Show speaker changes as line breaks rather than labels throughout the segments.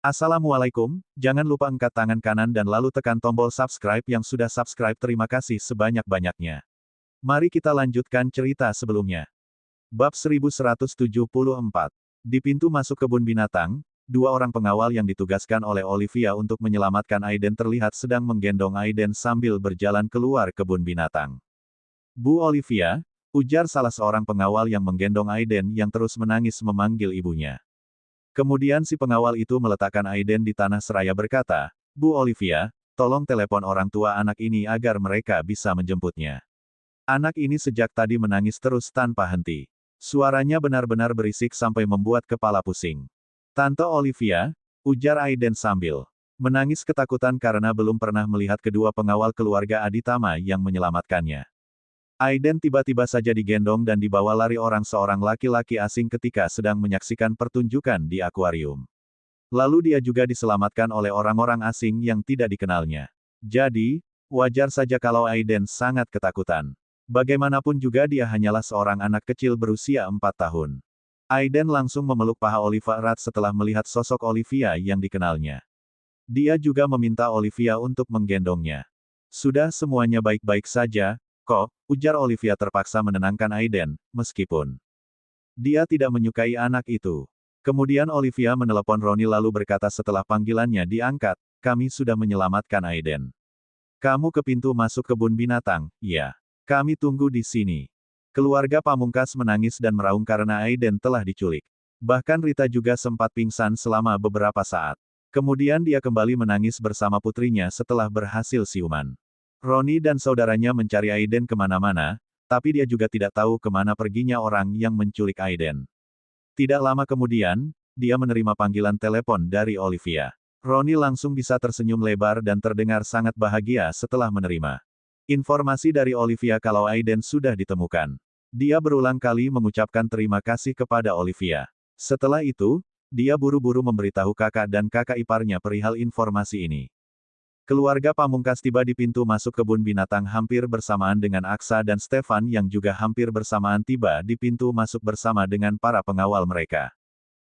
Assalamualaikum, jangan lupa angkat tangan kanan dan lalu tekan tombol subscribe yang sudah subscribe. Terima kasih sebanyak-banyaknya. Mari kita lanjutkan cerita sebelumnya. Bab 1174. Di pintu masuk kebun binatang, dua orang pengawal yang ditugaskan oleh Olivia untuk menyelamatkan Aiden terlihat sedang menggendong Aiden sambil berjalan keluar kebun binatang. Bu Olivia, ujar salah seorang pengawal yang menggendong Aiden yang terus menangis memanggil ibunya. Kemudian si pengawal itu meletakkan Aiden di tanah seraya berkata, Bu Olivia, tolong telepon orang tua anak ini agar mereka bisa menjemputnya. Anak ini sejak tadi menangis terus tanpa henti. Suaranya benar-benar berisik sampai membuat kepala pusing. Tante Olivia, ujar Aiden sambil menangis ketakutan karena belum pernah melihat kedua pengawal keluarga Aditama yang menyelamatkannya. Aiden tiba-tiba saja digendong dan dibawa lari seorang laki-laki asing ketika sedang menyaksikan pertunjukan di akuarium. Lalu dia juga diselamatkan oleh orang-orang asing yang tidak dikenalnya. Jadi, wajar saja kalau Aiden sangat ketakutan. Bagaimanapun juga dia hanyalah seorang anak kecil berusia 4 tahun. Aiden langsung memeluk paha Olivia erat setelah melihat sosok Olivia yang dikenalnya. Dia juga meminta Olivia untuk menggendongnya. Sudah semuanya baik-baik saja, kok, ujar Olivia terpaksa menenangkan Aiden, meskipun dia tidak menyukai anak itu. Kemudian Olivia menelepon Ronnie lalu berkata setelah panggilannya diangkat, kami sudah menyelamatkan Aiden. Kamu ke pintu masuk kebun binatang, ya. Kami tunggu di sini. Keluarga Pamungkas menangis dan meraung karena Aiden telah diculik. Bahkan Rita juga sempat pingsan selama beberapa saat. Kemudian dia kembali menangis bersama putrinya setelah berhasil siuman. Ronnie dan saudaranya mencari Aiden kemana-mana, tapi dia juga tidak tahu kemana perginya orang yang menculik Aiden. Tidak lama kemudian, dia menerima panggilan telepon dari Olivia. Ronnie langsung bisa tersenyum lebar dan terdengar sangat bahagia setelah menerima informasi dari Olivia kalau Aiden sudah ditemukan. Dia berulang kali mengucapkan terima kasih kepada Olivia. Setelah itu, dia buru-buru memberitahu kakak dan kakak iparnya perihal informasi ini. Keluarga Pamungkas tiba di pintu masuk kebun binatang hampir bersamaan dengan Aksa dan Stefan yang juga hampir bersamaan tiba di pintu masuk bersama dengan para pengawal mereka.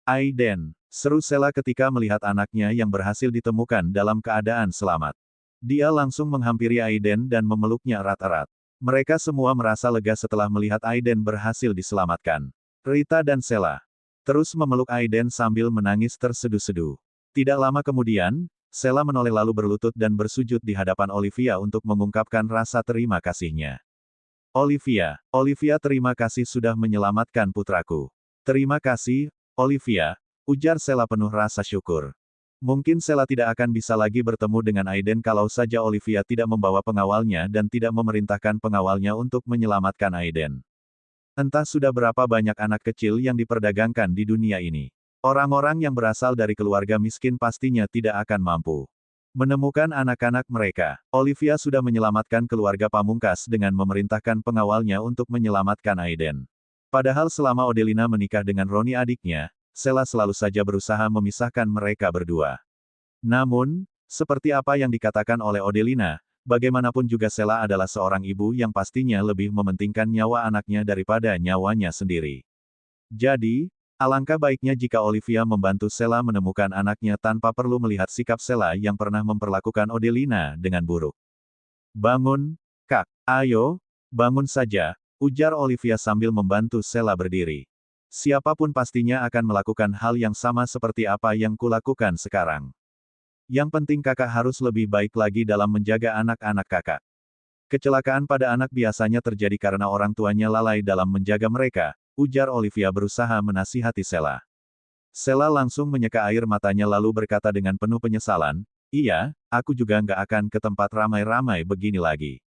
Aiden, seru Sela ketika melihat anaknya yang berhasil ditemukan dalam keadaan selamat. Dia langsung menghampiri Aiden dan memeluknya erat-erat. Mereka semua merasa lega setelah melihat Aiden berhasil diselamatkan. Rita dan Sela terus memeluk Aiden sambil menangis terseduh-seduh. Tidak lama kemudian, Sela menoleh lalu berlutut dan bersujud di hadapan Olivia untuk mengungkapkan rasa terima kasihnya. Olivia, terima kasih sudah menyelamatkan putraku. Terima kasih, Olivia, ujar Sela penuh rasa syukur. Mungkin Sela tidak akan bisa lagi bertemu dengan Aiden kalau saja Olivia tidak membawa pengawalnya dan tidak memerintahkan pengawalnya untuk menyelamatkan Aiden. Entah sudah berapa banyak anak kecil yang diperdagangkan di dunia ini. Orang-orang yang berasal dari keluarga miskin pastinya tidak akan mampu menemukan anak-anak mereka. Olivia sudah menyelamatkan keluarga Pamungkas dengan memerintahkan pengawalnya untuk menyelamatkan Aiden. Padahal selama Odelina menikah dengan Ronnie adiknya, Sela selalu saja berusaha memisahkan mereka berdua. Namun, seperti apa yang dikatakan oleh Odelina, bagaimanapun juga Sela adalah seorang ibu yang pastinya lebih mementingkan nyawa anaknya daripada nyawanya sendiri. Jadi, alangkah baiknya jika Olivia membantu Sela menemukan anaknya tanpa perlu melihat sikap Sela yang pernah memperlakukan Odelina dengan buruk. Bangun, Kak. Ayo, bangun saja, ujar Olivia sambil membantu Sela berdiri. Siapapun pastinya akan melakukan hal yang sama seperti apa yang kulakukan sekarang. Yang penting kakak harus lebih baik lagi dalam menjaga anak-anak kakak. Kecelakaan pada anak biasanya terjadi karena orang tuanya lalai dalam menjaga mereka, ujar Olivia berusaha menasihati Sela. Sela langsung menyeka air matanya lalu berkata dengan penuh penyesalan, iya, aku juga nggak akan ke tempat ramai-ramai begini lagi.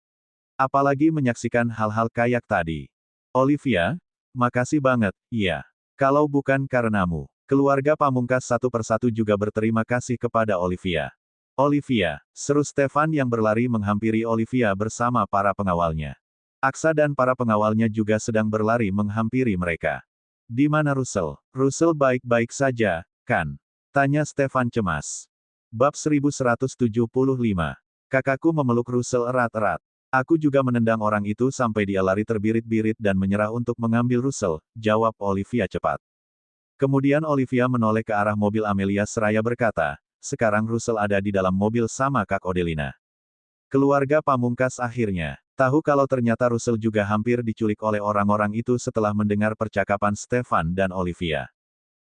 Apalagi menyaksikan hal-hal kayak tadi. Olivia, makasih banget, iya. Kalau bukan karenamu, keluarga Pamungkas satu persatu juga berterima kasih kepada Olivia. Olivia, seru Stefan yang berlari menghampiri Olivia bersama para pengawalnya. Aksa dan para pengawalnya juga sedang berlari menghampiri mereka. Di mana Russell? Russell baik-baik saja, kan? Tanya Stefan cemas. Bab 1175. Kakakku memeluk Russell erat-erat. Aku juga menendang orang itu sampai dia lari terbirit-birit dan menyerah untuk mengambil Russell, jawab Olivia cepat. Kemudian Olivia menoleh ke arah mobil Amelia seraya berkata, sekarang Russell ada di dalam mobil sama Kak Odelina. Keluarga pamungkas akhirnya tahu kalau ternyata Russell juga hampir diculik oleh orang-orang itu setelah mendengar percakapan Stefan dan Olivia.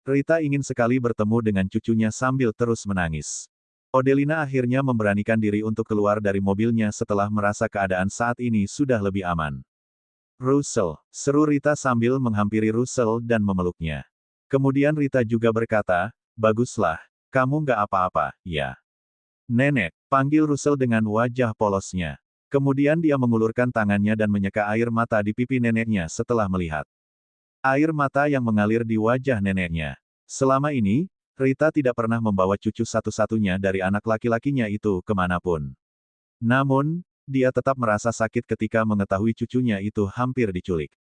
Rita ingin sekali bertemu dengan cucunya sambil terus menangis. Odelina akhirnya memberanikan diri untuk keluar dari mobilnya setelah merasa keadaan saat ini sudah lebih aman. Russell, seru Rita sambil menghampiri Russell dan memeluknya. Kemudian Rita juga berkata, baguslah, kamu nggak apa-apa, ya. Nenek, panggil Russell dengan wajah polosnya. Kemudian dia mengulurkan tangannya dan menyeka air mata di pipi neneknya setelah melihat air mata yang mengalir di wajah neneknya. Selama ini, Rita tidak pernah membawa cucu satu-satunya dari anak laki-lakinya itu kemanapun. Namun, dia tetap merasa sakit ketika mengetahui cucunya itu hampir diculik.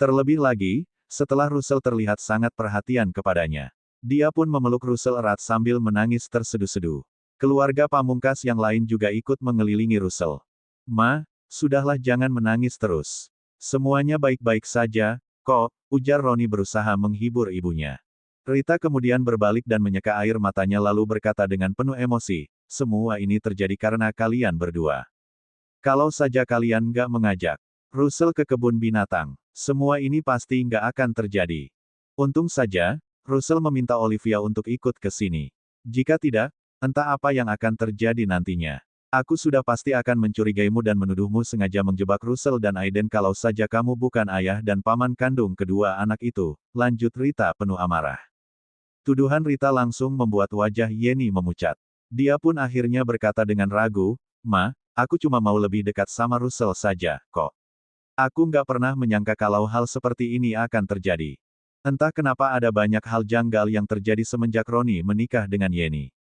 Terlebih lagi, setelah Russell terlihat sangat perhatian kepadanya. Dia pun memeluk Russell erat sambil menangis terseduh-seduh. Keluarga pamungkas yang lain juga ikut mengelilingi Russell. Ma, sudahlah jangan menangis terus. Semuanya baik-baik saja, kok, ujar Roni berusaha menghibur ibunya. Rita kemudian berbalik dan menyeka air matanya lalu berkata dengan penuh emosi, semua ini terjadi karena kalian berdua. Kalau saja kalian nggak mengajak Russell ke kebun binatang, semua ini pasti nggak akan terjadi. Untung saja, Russell meminta Olivia untuk ikut ke sini. Jika tidak, entah apa yang akan terjadi nantinya. Aku sudah pasti akan mencurigaimu dan menuduhmu sengaja menjebak Russell dan Aiden kalau saja kamu bukan ayah dan paman kandung kedua anak itu, lanjut Rita penuh amarah. Tuduhan Rita langsung membuat wajah Yenny memucat. Dia pun akhirnya berkata dengan ragu, Ma, aku cuma mau lebih dekat sama Russell saja, kok. Aku nggak pernah menyangka kalau hal seperti ini akan terjadi. Entah kenapa ada banyak hal janggal yang terjadi semenjak Roni menikah dengan Yenny.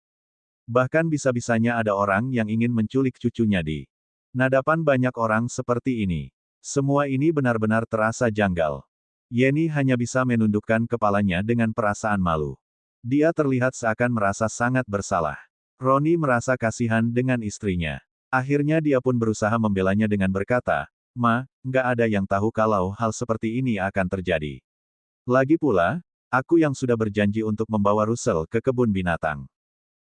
Bahkan bisa-bisanya ada orang yang ingin menculik cucunya di hadapan banyak orang seperti ini. Semua ini benar-benar terasa janggal. Yenny hanya bisa menundukkan kepalanya dengan perasaan malu. Dia terlihat seakan merasa sangat bersalah. Roni merasa kasihan dengan istrinya. Akhirnya dia pun berusaha membelanya dengan berkata, Ma, nggak ada yang tahu kalau hal seperti ini akan terjadi. Lagi pula, aku yang sudah berjanji untuk membawa Russell ke kebun binatang.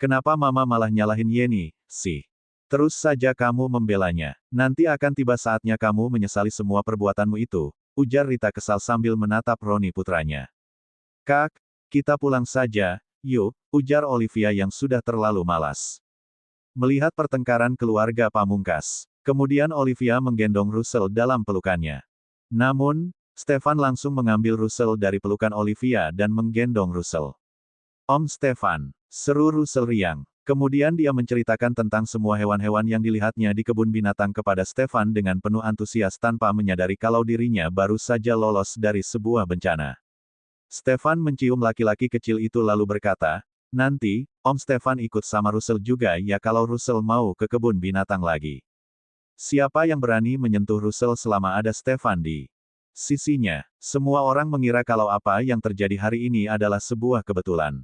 Kenapa Mama malah nyalahin Yenny, sih? Terus saja kamu membelanya. Nanti akan tiba saatnya kamu menyesali semua perbuatanmu itu, ujar Rita kesal sambil menatap Roni putranya. Kak, kita pulang saja, yuk, ujar Olivia yang sudah terlalu malas. Melihat pertengkaran keluarga pamungkas, kemudian Olivia menggendong Russell dalam pelukannya. Namun, Stefan langsung mengambil Russell dari pelukan Olivia dan menggendong Russell. Om Stefan, seru Russell riang. Kemudian dia menceritakan tentang semua hewan-hewan yang dilihatnya di kebun binatang kepada Stefan dengan penuh antusias tanpa menyadari kalau dirinya baru saja lolos dari sebuah bencana. Stefan mencium laki-laki kecil itu lalu berkata, nanti, Om Stefan ikut sama Russell juga ya kalau Russell mau ke kebun binatang lagi. Siapa yang berani menyentuh Russell selama ada Stefan di sisinya? Semua orang mengira kalau apa yang terjadi hari ini adalah sebuah kebetulan.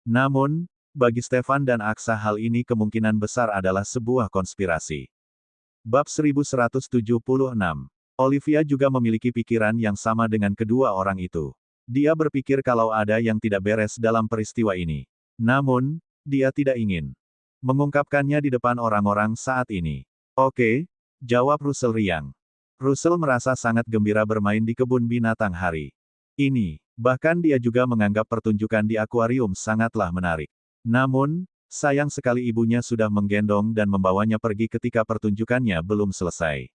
Namun, bagi Stefan dan Aksa hal ini kemungkinan besar adalah sebuah konspirasi. Bab 1176. Olivia juga memiliki pikiran yang sama dengan kedua orang itu. Dia berpikir kalau ada yang tidak beres dalam peristiwa ini. Namun, dia tidak ingin mengungkapkannya di depan orang-orang saat ini. Oke, jawab Russell riang. Russell merasa sangat gembira bermain di kebun binatang hari ini. Bahkan dia juga menganggap pertunjukan di akuarium sangatlah menarik. Namun, sayang sekali ibunya sudah menggendong dan membawanya pergi ketika pertunjukannya belum selesai.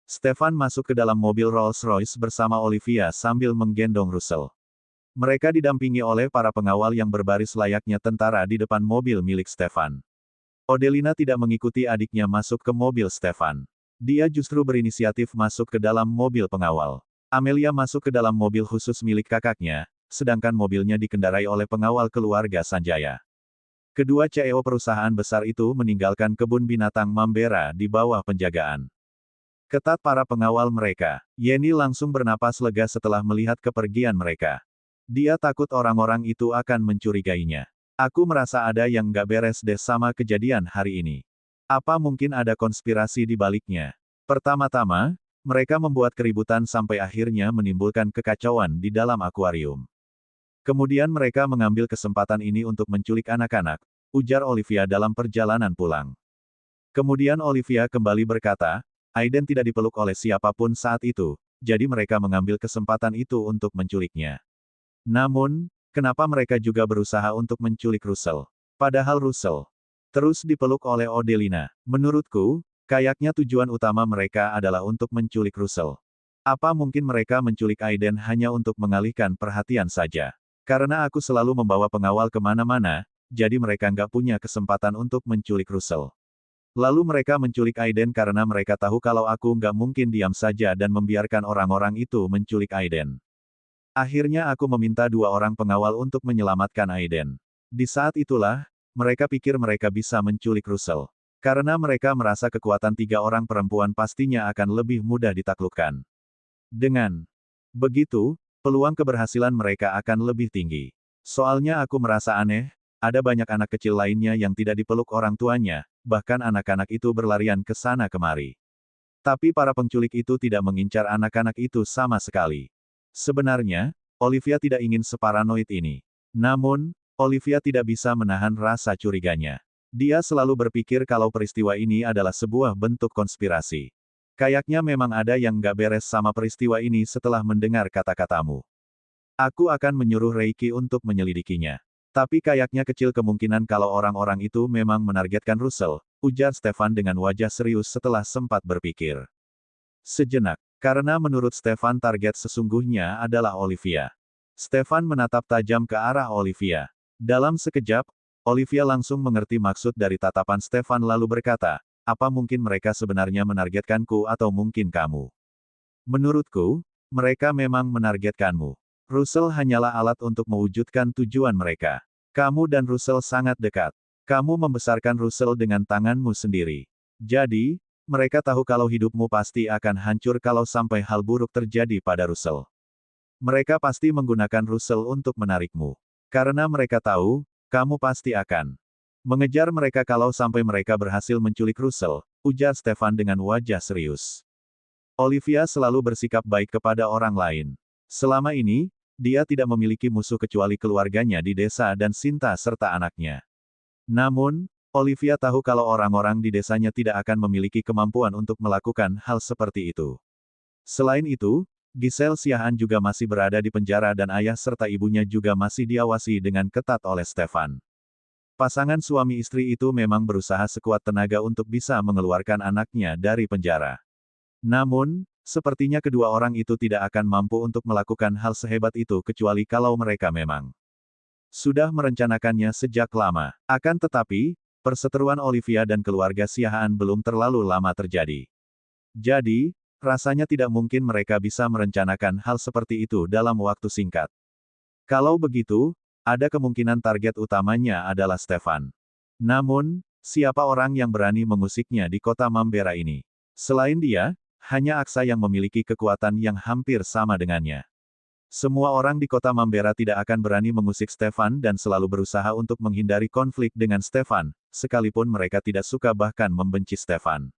Stefan masuk ke dalam mobil Rolls-Royce bersama Olivia sambil menggendong Russell. Mereka didampingi oleh para pengawal yang berbaris layaknya tentara di depan mobil milik Stefan. Odelina tidak mengikuti adiknya masuk ke mobil Stefan. Dia justru berinisiatif masuk ke dalam mobil pengawal. Amelia masuk ke dalam mobil khusus milik kakaknya, sedangkan mobilnya dikendarai oleh pengawal keluarga Sanjaya. Kedua CEO perusahaan besar itu meninggalkan kebun binatang Mambera di bawah penjagaan ketat para pengawal mereka. Yenny langsung bernapas lega setelah melihat kepergian mereka. Dia takut orang-orang itu akan mencurigainya. Aku merasa ada yang nggak beres deh sama kejadian hari ini. Apa mungkin ada konspirasi di baliknya? Pertama-tama, mereka membuat keributan sampai akhirnya menimbulkan kekacauan di dalam akuarium. Kemudian mereka mengambil kesempatan ini untuk menculik anak-anak, ujar Olivia dalam perjalanan pulang. Kemudian Olivia kembali berkata, Aiden tidak dipeluk oleh siapapun saat itu, jadi mereka mengambil kesempatan itu untuk menculiknya. Namun, kenapa mereka juga berusaha untuk menculik Russell? Padahal Russell terus dipeluk oleh Odelina. Menurutku, kayaknya tujuan utama mereka adalah untuk menculik Russell. Apa mungkin mereka menculik Aiden hanya untuk mengalihkan perhatian saja? Karena aku selalu membawa pengawal kemana-mana, jadi mereka nggak punya kesempatan untuk menculik Russell. Lalu mereka menculik Aiden karena mereka tahu kalau aku nggak mungkin diam saja dan membiarkan orang-orang itu menculik Aiden. Akhirnya aku meminta 2 orang pengawal untuk menyelamatkan Aiden. Di saat itulah, mereka pikir mereka bisa menculik Russell. Karena mereka merasa kekuatan 3 orang perempuan pastinya akan lebih mudah ditaklukkan. Dengan begitu, peluang keberhasilan mereka akan lebih tinggi. Soalnya aku merasa aneh, ada banyak anak kecil lainnya yang tidak dipeluk orang tuanya, bahkan anak-anak itu berlarian ke sana kemari. Tapi para penculik itu tidak mengincar anak-anak itu sama sekali. Sebenarnya, Olivia tidak ingin separanoid ini. Namun, Olivia tidak bisa menahan rasa curiganya. Dia selalu berpikir kalau peristiwa ini adalah sebuah bentuk konspirasi. Kayaknya memang ada yang nggak beres sama peristiwa ini setelah mendengar kata-katamu. Aku akan menyuruh Reiki untuk menyelidikinya. Tapi kayaknya kecil kemungkinan kalau orang-orang itu memang menargetkan Russell, ujar Stefan dengan wajah serius setelah sempat berpikir. Sejenak, karena menurut Stefan target sesungguhnya adalah Olivia. Stefan menatap tajam ke arah Olivia. Dalam sekejap, Olivia langsung mengerti maksud dari tatapan Stefan lalu berkata, apa mungkin mereka sebenarnya menargetkanku atau mungkin kamu? Menurutku, mereka memang menargetkanmu. Russell hanyalah alat untuk mewujudkan tujuan mereka. Kamu dan Russell sangat dekat. Kamu membesarkan Russell dengan tanganmu sendiri. Jadi, mereka tahu kalau hidupmu pasti akan hancur kalau sampai hal buruk terjadi pada Russell. Mereka pasti menggunakan Russell untuk menarikmu. Karena mereka tahu, kamu pasti akan mengejar mereka kalau sampai mereka berhasil menculik Russell, ujar Stefan dengan wajah serius. Olivia selalu bersikap baik kepada orang lain. Selama ini, dia tidak memiliki musuh kecuali keluarganya di desa dan Sinta serta anaknya. Namun, Olivia tahu kalau orang-orang di desanya tidak akan memiliki kemampuan untuk melakukan hal seperti itu. Selain itu, Giselle Siahan juga masih berada di penjara dan ayah serta ibunya juga masih diawasi dengan ketat oleh Stefan. Pasangan suami istri itu memang berusaha sekuat tenaga untuk bisa mengeluarkan anaknya dari penjara. Namun, sepertinya kedua orang itu tidak akan mampu untuk melakukan hal sehebat itu kecuali kalau mereka memang sudah merencanakannya sejak lama. Akan tetapi, perseteruan Olivia dan keluarga Siahaan belum terlalu lama terjadi. Jadi, rasanya tidak mungkin mereka bisa merencanakan hal seperti itu dalam waktu singkat. Kalau begitu, ada kemungkinan target utamanya adalah Stefan. Namun, siapa orang yang berani mengusiknya di kota Mambera ini? Selain dia, hanya Aksa yang memiliki kekuatan yang hampir sama dengannya. Semua orang di kota Mambera tidak akan berani mengusik Stefan dan selalu berusaha untuk menghindari konflik dengan Stefan, sekalipun mereka tidak suka bahkan membenci Stefan.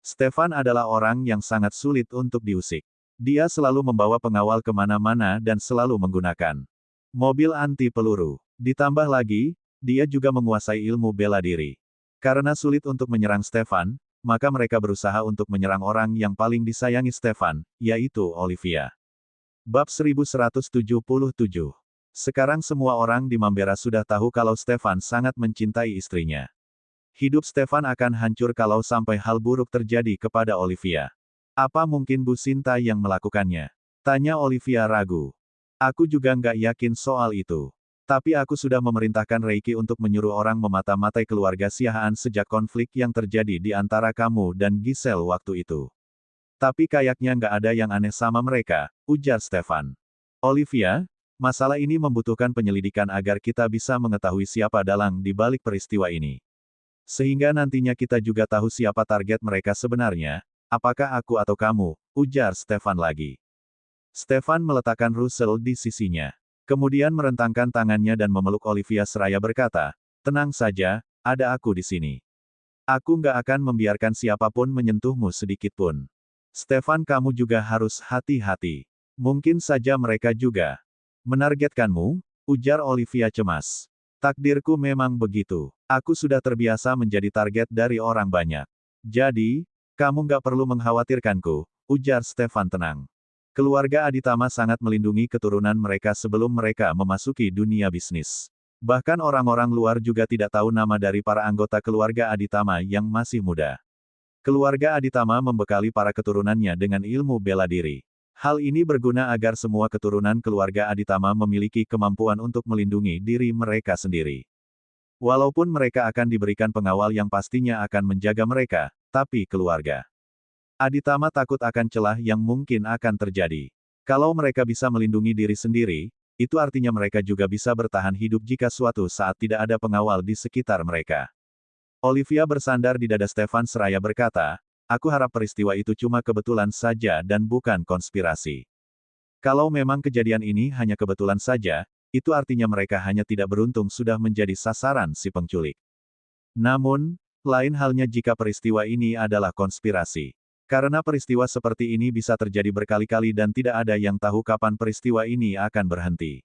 Stefan adalah orang yang sangat sulit untuk diusik. Dia selalu membawa pengawal kemana-mana dan selalu menggunakan mobil anti peluru. Ditambah lagi, dia juga menguasai ilmu bela diri. Karena sulit untuk menyerang Stefan, maka mereka berusaha untuk menyerang orang yang paling disayangi Stefan, yaitu Olivia. Bab 1177. Sekarang semua orang di Mambera sudah tahu kalau Stefan sangat mencintai istrinya. Hidup Stefan akan hancur kalau sampai hal buruk terjadi kepada Olivia. Apa mungkin Bu Sinta yang melakukannya? Tanya Olivia ragu. Aku juga nggak yakin soal itu. Tapi aku sudah memerintahkan Reiki untuk menyuruh orang memata-matai keluarga Siahaan sejak konflik yang terjadi di antara kamu dan Giselle waktu itu. Tapi kayaknya nggak ada yang aneh sama mereka, ujar Stefan. Olivia, masalah ini membutuhkan penyelidikan agar kita bisa mengetahui siapa dalang di balik peristiwa ini. Sehingga nantinya kita juga tahu siapa target mereka sebenarnya, apakah aku atau kamu, ujar Stefan lagi. Stefan meletakkan Russell di sisinya. Kemudian merentangkan tangannya dan memeluk Olivia seraya berkata, tenang saja, ada aku di sini. Aku nggak akan membiarkan siapapun menyentuhmu sedikitpun. Stefan, kamu juga harus hati-hati. Mungkin saja mereka juga menargetkanmu, ujar Olivia cemas. Takdirku memang begitu. Aku sudah terbiasa menjadi target dari orang banyak. Jadi, kamu nggak perlu mengkhawatirkanku, ujar Stefan tenang. Keluarga Aditama sangat melindungi keturunan mereka sebelum mereka memasuki dunia bisnis. Bahkan orang-orang luar juga tidak tahu nama dari para anggota keluarga Aditama yang masih muda. Keluarga Aditama membekali para keturunannya dengan ilmu bela diri. Hal ini berguna agar semua keturunan keluarga Aditama memiliki kemampuan untuk melindungi diri mereka sendiri. Walaupun mereka akan diberikan pengawal yang pastinya akan menjaga mereka, tapi keluarga Aditama takut akan celah yang mungkin akan terjadi. Kalau mereka bisa melindungi diri sendiri, itu artinya mereka juga bisa bertahan hidup jika suatu saat tidak ada pengawal di sekitar mereka. Olivia bersandar di dada Stefan seraya berkata, aku harap peristiwa itu cuma kebetulan saja dan bukan konspirasi. Kalau memang kejadian ini hanya kebetulan saja, itu artinya mereka hanya tidak beruntung sudah menjadi sasaran si penculik. Namun, lain halnya jika peristiwa ini adalah konspirasi. Karena peristiwa seperti ini bisa terjadi berkali-kali dan tidak ada yang tahu kapan peristiwa ini akan berhenti.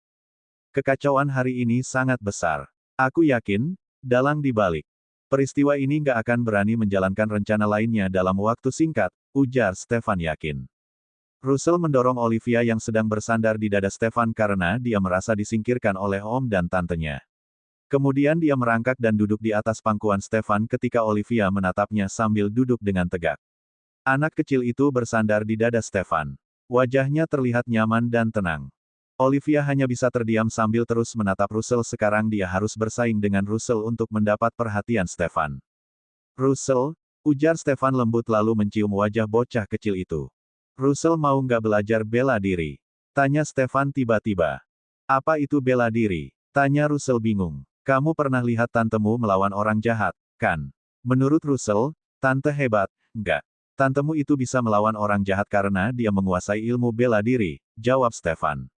Kekacauan hari ini sangat besar. Aku yakin, dalang dibalik peristiwa ini nggak akan berani menjalankan rencana lainnya dalam waktu singkat, ujar Stefan yakin. Russell mendorong Olivia yang sedang bersandar di dada Stefan karena dia merasa disingkirkan oleh om dan tantenya. Kemudian dia merangkak dan duduk di atas pangkuan Stefan ketika Olivia menatapnya sambil duduk dengan tegak. Anak kecil itu bersandar di dada Stefan. Wajahnya terlihat nyaman dan tenang. Olivia hanya bisa terdiam sambil terus menatap Russell. Sekarang dia harus bersaing dengan Russell untuk mendapat perhatian Stefan. Russell, ujar Stefan lembut lalu mencium wajah bocah kecil itu. Russell mau nggak belajar bela diri? Tanya Stefan tiba-tiba. Apa itu bela diri? Tanya Russell bingung. Kamu pernah lihat tantemu melawan orang jahat, kan? Menurut Russell, tante hebat, enggak. Tantemu itu bisa melawan orang jahat karena dia menguasai ilmu bela diri, jawab Stefan.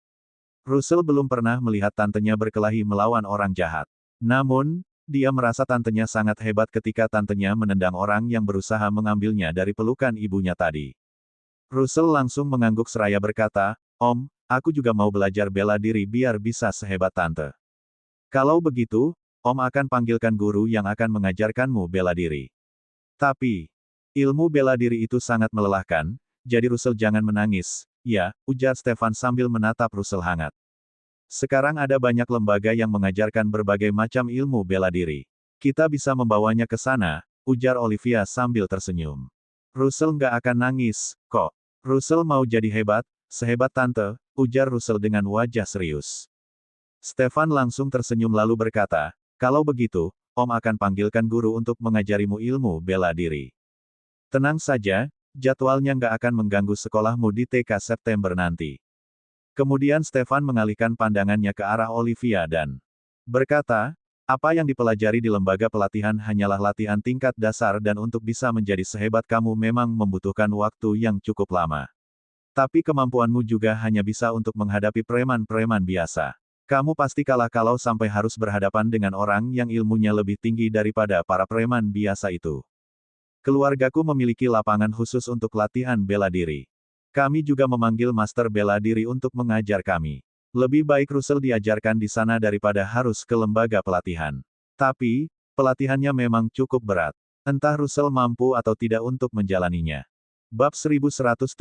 Russell belum pernah melihat tantenya berkelahi melawan orang jahat. Namun, dia merasa tantenya sangat hebat ketika tantenya menendang orang yang berusaha mengambilnya dari pelukan ibunya tadi. Russell langsung mengangguk seraya berkata, Om, aku juga mau belajar bela diri biar bisa sehebat tante. Kalau begitu, Om akan panggilkan guru yang akan mengajarkanmu bela diri. Tapi, ilmu bela diri itu sangat melelahkan, jadi Russell jangan menangis, ya, ujar Stefan sambil menatap Russell hangat. Sekarang ada banyak lembaga yang mengajarkan berbagai macam ilmu bela diri. Kita bisa membawanya ke sana, ujar Olivia sambil tersenyum. Russell nggak akan nangis, kok. Russell mau jadi hebat, sehebat tante, ujar Russell dengan wajah serius. Stefan langsung tersenyum lalu berkata, kalau begitu, Om akan panggilkan guru untuk mengajarimu ilmu bela diri. Tenang saja, jadwalnya nggak akan mengganggu sekolahmu di TK September nanti. Kemudian Stefan mengalihkan pandangannya ke arah Olivia dan berkata, apa yang dipelajari di lembaga pelatihan hanyalah latihan tingkat dasar dan untuk bisa menjadi sehebat kamu memang membutuhkan waktu yang cukup lama. Tapi kemampuanmu juga hanya bisa untuk menghadapi preman-preman biasa. Kamu pasti kalah kalau sampai harus berhadapan dengan orang yang ilmunya lebih tinggi daripada para preman biasa itu. Keluargaku memiliki lapangan khusus untuk latihan bela diri. Kami juga memanggil master bela diri untuk mengajar kami. Lebih baik Russell diajarkan di sana daripada harus ke lembaga pelatihan. Tapi, pelatihannya memang cukup berat. Entah Russell mampu atau tidak untuk menjalaninya. Bab 1178.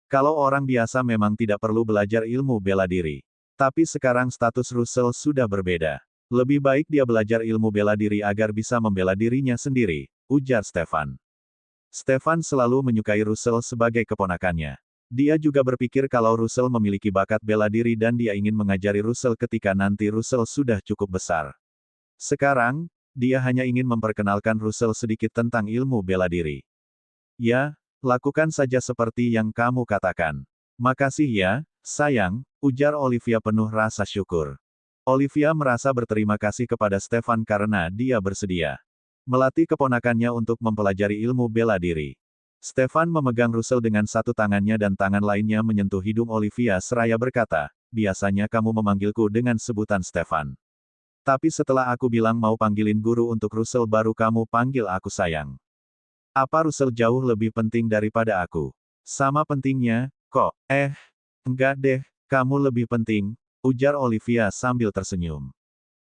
Kalau orang biasa memang tidak perlu belajar ilmu bela diri. Tapi sekarang status Russell sudah berbeda. Lebih baik dia belajar ilmu bela diri agar bisa membela dirinya sendiri, ujar Stefan. Stefan selalu menyukai Russell sebagai keponakannya. Dia juga berpikir kalau Russell memiliki bakat bela diri dan dia ingin mengajari Russell ketika nanti Russell sudah cukup besar. Sekarang, dia hanya ingin memperkenalkan Russell sedikit tentang ilmu bela diri. Ya, lakukan saja seperti yang kamu katakan. Makasih ya, sayang, ujar Olivia penuh rasa syukur. Olivia merasa berterima kasih kepada Stefan karena dia bersedia melatih keponakannya untuk mempelajari ilmu bela diri. Stefan memegang Russell dengan satu tangannya dan tangan lainnya menyentuh hidung Olivia seraya berkata, biasanya kamu memanggilku dengan sebutan Stefan. Tapi setelah aku bilang mau panggilin guru untuk Russell baru kamu panggil aku sayang. Apa Russell jauh lebih penting daripada aku? Sama pentingnya, kok. Enggak deh, kamu lebih penting, ujar Olivia sambil tersenyum.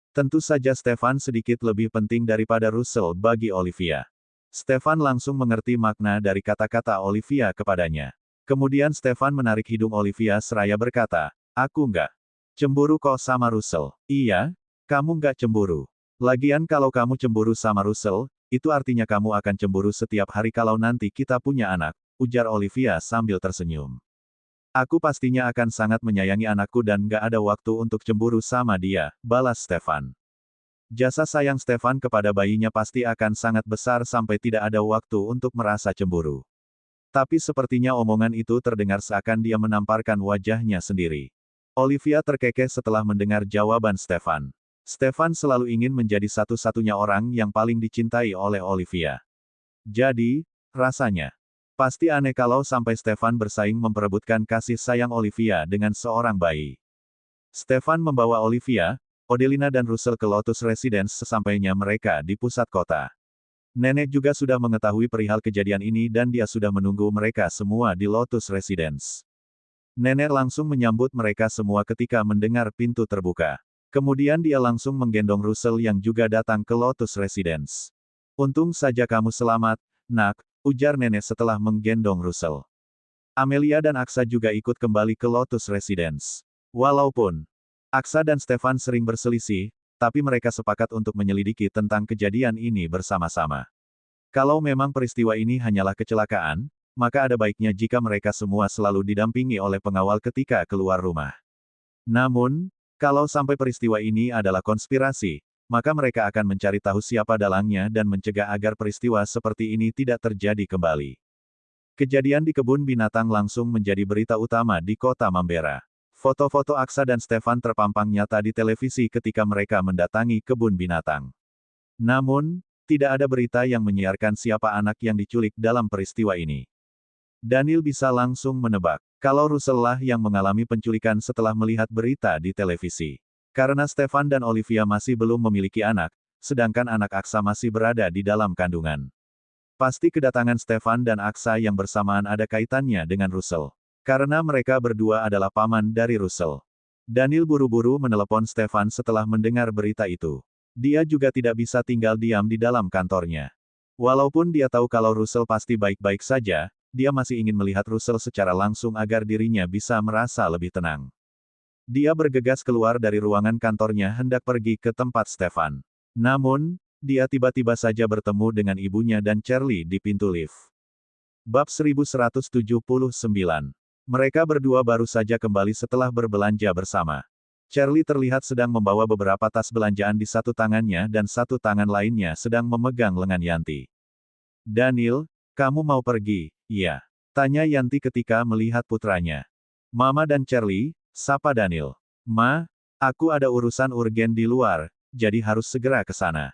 Tentu saja Stefan sedikit lebih penting daripada Russell bagi Olivia. Stefan langsung mengerti makna dari kata-kata Olivia kepadanya. Kemudian Stefan menarik hidung Olivia seraya berkata, aku nggak cemburu kok sama Russell. Iya, kamu nggak cemburu. Lagian kalau kamu cemburu sama Russell, itu artinya kamu akan cemburu setiap hari kalau nanti kita punya anak, ujar Olivia sambil tersenyum. Aku pastinya akan sangat menyayangi anakku dan gak ada waktu untuk cemburu sama dia, balas Stefan. Jasa sayang Stefan kepada bayinya pasti akan sangat besar sampai tidak ada waktu untuk merasa cemburu. Tapi sepertinya omongan itu terdengar seakan dia menamparkan wajahnya sendiri. Olivia terkekeh setelah mendengar jawaban Stefan. Stefan selalu ingin menjadi satu-satunya orang yang paling dicintai oleh Olivia. Jadi, rasanya pasti aneh kalau sampai Stefan bersaing memperebutkan kasih sayang Olivia dengan seorang bayi. Stefan membawa Olivia, Odelina dan Russell ke Lotus Residence sesampainya mereka di pusat kota. Nenek juga sudah mengetahui perihal kejadian ini dan dia sudah menunggu mereka semua di Lotus Residence. Nenek langsung menyambut mereka semua ketika mendengar pintu terbuka. Kemudian dia langsung menggendong Russell yang juga datang ke Lotus Residence. Untung saja kamu selamat, nak, ujar nenek setelah menggendong Russell. Amelia dan Aksa juga ikut kembali ke Lotus Residence. Walaupun Aksa dan Stefan sering berselisih, tapi mereka sepakat untuk menyelidiki tentang kejadian ini bersama-sama. Kalau memang peristiwa ini hanyalah kecelakaan, maka ada baiknya jika mereka semua selalu didampingi oleh pengawal ketika keluar rumah. Namun, kalau sampai peristiwa ini adalah konspirasi, maka mereka akan mencari tahu siapa dalangnya dan mencegah agar peristiwa seperti ini tidak terjadi kembali. Kejadian di kebun binatang langsung menjadi berita utama di kota Mambera. Foto-foto Aksa dan Stefan terpampang nyata di televisi ketika mereka mendatangi kebun binatang. Namun, tidak ada berita yang menyiarkan siapa anak yang diculik dalam peristiwa ini. Daniel bisa langsung menebak, kalau Russell lah yang mengalami penculikan setelah melihat berita di televisi. Karena Stefan dan Olivia masih belum memiliki anak, sedangkan anak Aksa masih berada di dalam kandungan. Pasti kedatangan Stefan dan Aksa yang bersamaan ada kaitannya dengan Russell. Karena mereka berdua adalah paman dari Russell. Daniel buru-buru menelepon Stefan setelah mendengar berita itu. Dia juga tidak bisa tinggal diam di dalam kantornya. Walaupun dia tahu kalau Russell pasti baik-baik saja, dia masih ingin melihat Russell secara langsung agar dirinya bisa merasa lebih tenang. Dia bergegas keluar dari ruangan kantornya hendak pergi ke tempat Stefan. Namun, dia tiba-tiba saja bertemu dengan ibunya dan Charlie di pintu lift. Bab 1179. Mereka berdua baru saja kembali setelah berbelanja bersama. Charlie terlihat sedang membawa beberapa tas belanjaan di satu tangannya dan satu tangan lainnya sedang memegang lengan Yanti. Daniel, kamu mau pergi? Iya. Tanya Yanti ketika melihat putranya. Mama dan Charlie, sapa Daniel. Ma, aku ada urusan urgen di luar, jadi harus segera ke sana.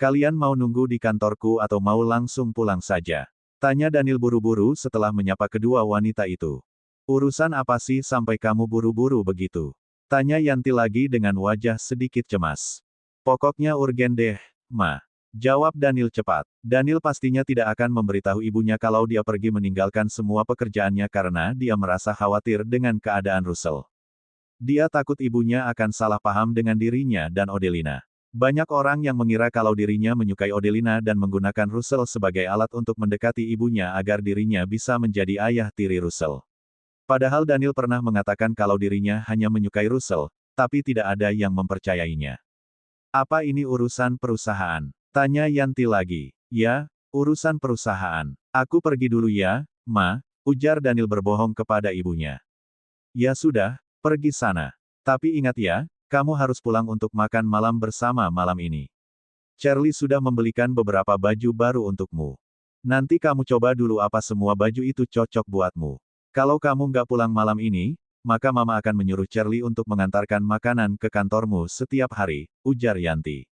Kalian mau nunggu di kantorku atau mau langsung pulang saja? Tanya Daniel buru-buru setelah menyapa kedua wanita itu. Urusan apa sih sampai kamu buru-buru begitu? Tanya Yanti lagi dengan wajah sedikit cemas. Pokoknya urgen deh, Ma. Jawab Daniel cepat. Daniel pastinya tidak akan memberitahu ibunya kalau dia pergi meninggalkan semua pekerjaannya karena dia merasa khawatir dengan keadaan Russell. Dia takut ibunya akan salah paham dengan dirinya dan Odelina. Banyak orang yang mengira kalau dirinya menyukai Odelina dan menggunakan Russell sebagai alat untuk mendekati ibunya agar dirinya bisa menjadi ayah tiri Russell. Padahal Daniel pernah mengatakan kalau dirinya hanya menyukai Russell, tapi tidak ada yang mempercayainya. Apa ini urusan perusahaan? Tanya Yanti lagi. Ya, urusan perusahaan. Aku pergi dulu ya, Ma, ujar Daniel berbohong kepada ibunya. Ya sudah, pergi sana. Tapi ingat ya, kamu harus pulang untuk makan malam bersama malam ini. Charlie sudah membelikan beberapa baju baru untukmu. Nanti kamu coba dulu apa semua baju itu cocok buatmu. Kalau kamu nggak pulang malam ini, maka Mama akan menyuruh Charlie untuk mengantarkan makanan ke kantormu setiap hari, ujar Yanti.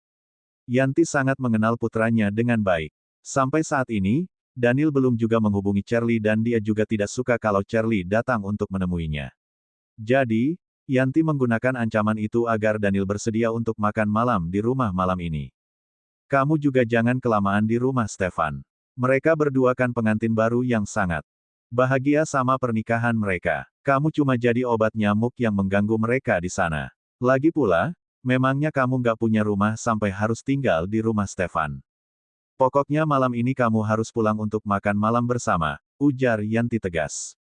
Yanti sangat mengenal putranya dengan baik. Sampai saat ini, Daniel belum juga menghubungi Charlie dan dia juga tidak suka kalau Charlie datang untuk menemuinya. Jadi, Yanti menggunakan ancaman itu agar Daniel bersedia untuk makan malam di rumah malam ini. Kamu juga jangan kelamaan di rumah Stefan. Mereka berdua kan pengantin baru yang sangat Bahagia sama pernikahan mereka. Kamu cuma jadi obat nyamuk yang mengganggu mereka di sana. Lagi pula, memangnya kamu nggak punya rumah sampai harus tinggal di rumah Stefan. Pokoknya malam ini kamu harus pulang untuk makan malam bersama, ujar Yanti tegas.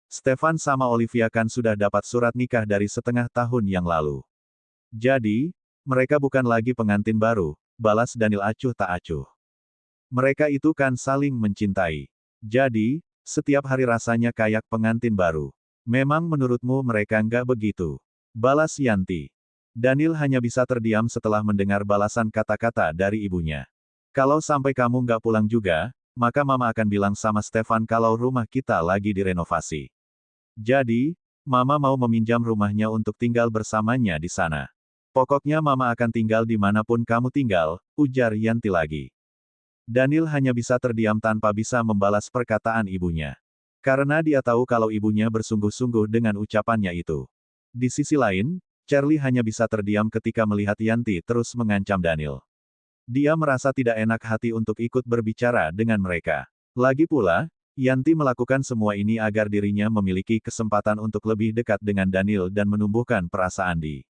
Stefan sama Olivia kan sudah dapat surat nikah dari setengah tahun yang lalu. Jadi, mereka bukan lagi pengantin baru, balas Daniel acuh tak acuh. Mereka itu kan saling mencintai. Jadi, setiap hari rasanya kayak pengantin baru. Memang menurutmu mereka nggak begitu? Balas Yanti. Daniel hanya bisa terdiam setelah mendengar balasan kata-kata dari ibunya. Kalau sampai kamu nggak pulang juga, maka mama akan bilang sama Stefan kalau rumah kita lagi direnovasi. Jadi, mama mau meminjam rumahnya untuk tinggal bersamanya di sana. Pokoknya mama akan tinggal dimanapun kamu tinggal, ujar Yanti lagi. Daniel hanya bisa terdiam tanpa bisa membalas perkataan ibunya. Karena dia tahu kalau ibunya bersungguh-sungguh dengan ucapannya itu. Di sisi lain, Charlie hanya bisa terdiam ketika melihat Yanti terus mengancam Daniel. Dia merasa tidak enak hati untuk ikut berbicara dengan mereka. Lagi pula, Yanti melakukan semua ini agar dirinya memiliki kesempatan untuk lebih dekat dengan Daniel dan menumbuhkan perasaan di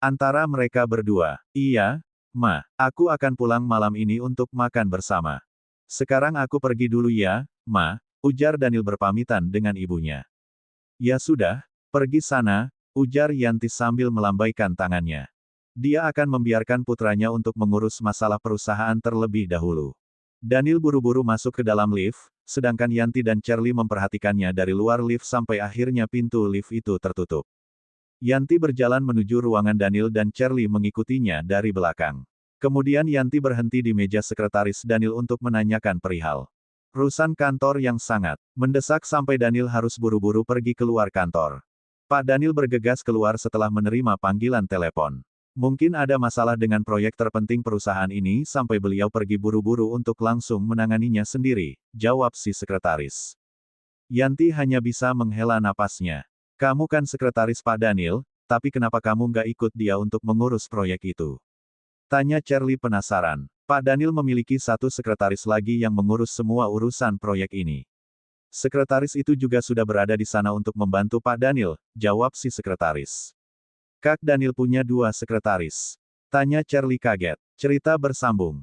antara mereka berdua. Iya, Ma, aku akan pulang malam ini untuk makan bersama. Sekarang aku pergi dulu ya, Ma, ujar Daniel berpamitan dengan ibunya. Ya sudah, pergi sana, ujar Yanti sambil melambaikan tangannya. Dia akan membiarkan putranya untuk mengurus masalah perusahaan terlebih dahulu. Daniel buru-buru masuk ke dalam lift, sedangkan Yanti dan Charlie memperhatikannya dari luar lift sampai akhirnya pintu lift itu tertutup. Yanti berjalan menuju ruangan Daniel dan Charlie mengikutinya dari belakang. Kemudian Yanti berhenti di meja sekretaris Daniel untuk menanyakan perihal urusan kantor yang sangat mendesak sampai Daniel harus buru-buru pergi keluar kantor. Pak Daniel bergegas keluar setelah menerima panggilan telepon. Mungkin ada masalah dengan proyek terpenting perusahaan ini sampai beliau pergi buru-buru untuk langsung menanganinya sendiri, jawab si sekretaris. Yanti hanya bisa menghela napasnya. Kamu kan sekretaris Pak Daniel, tapi kenapa kamu nggak ikut dia untuk mengurus proyek itu? Tanya Charlie penasaran. Pak Daniel memiliki satu sekretaris lagi yang mengurus semua urusan proyek ini. Sekretaris itu juga sudah berada di sana untuk membantu Pak Daniel, jawab si sekretaris. Kak Daniel punya dua sekretaris. Tanya Charlie kaget. Cerita bersambung.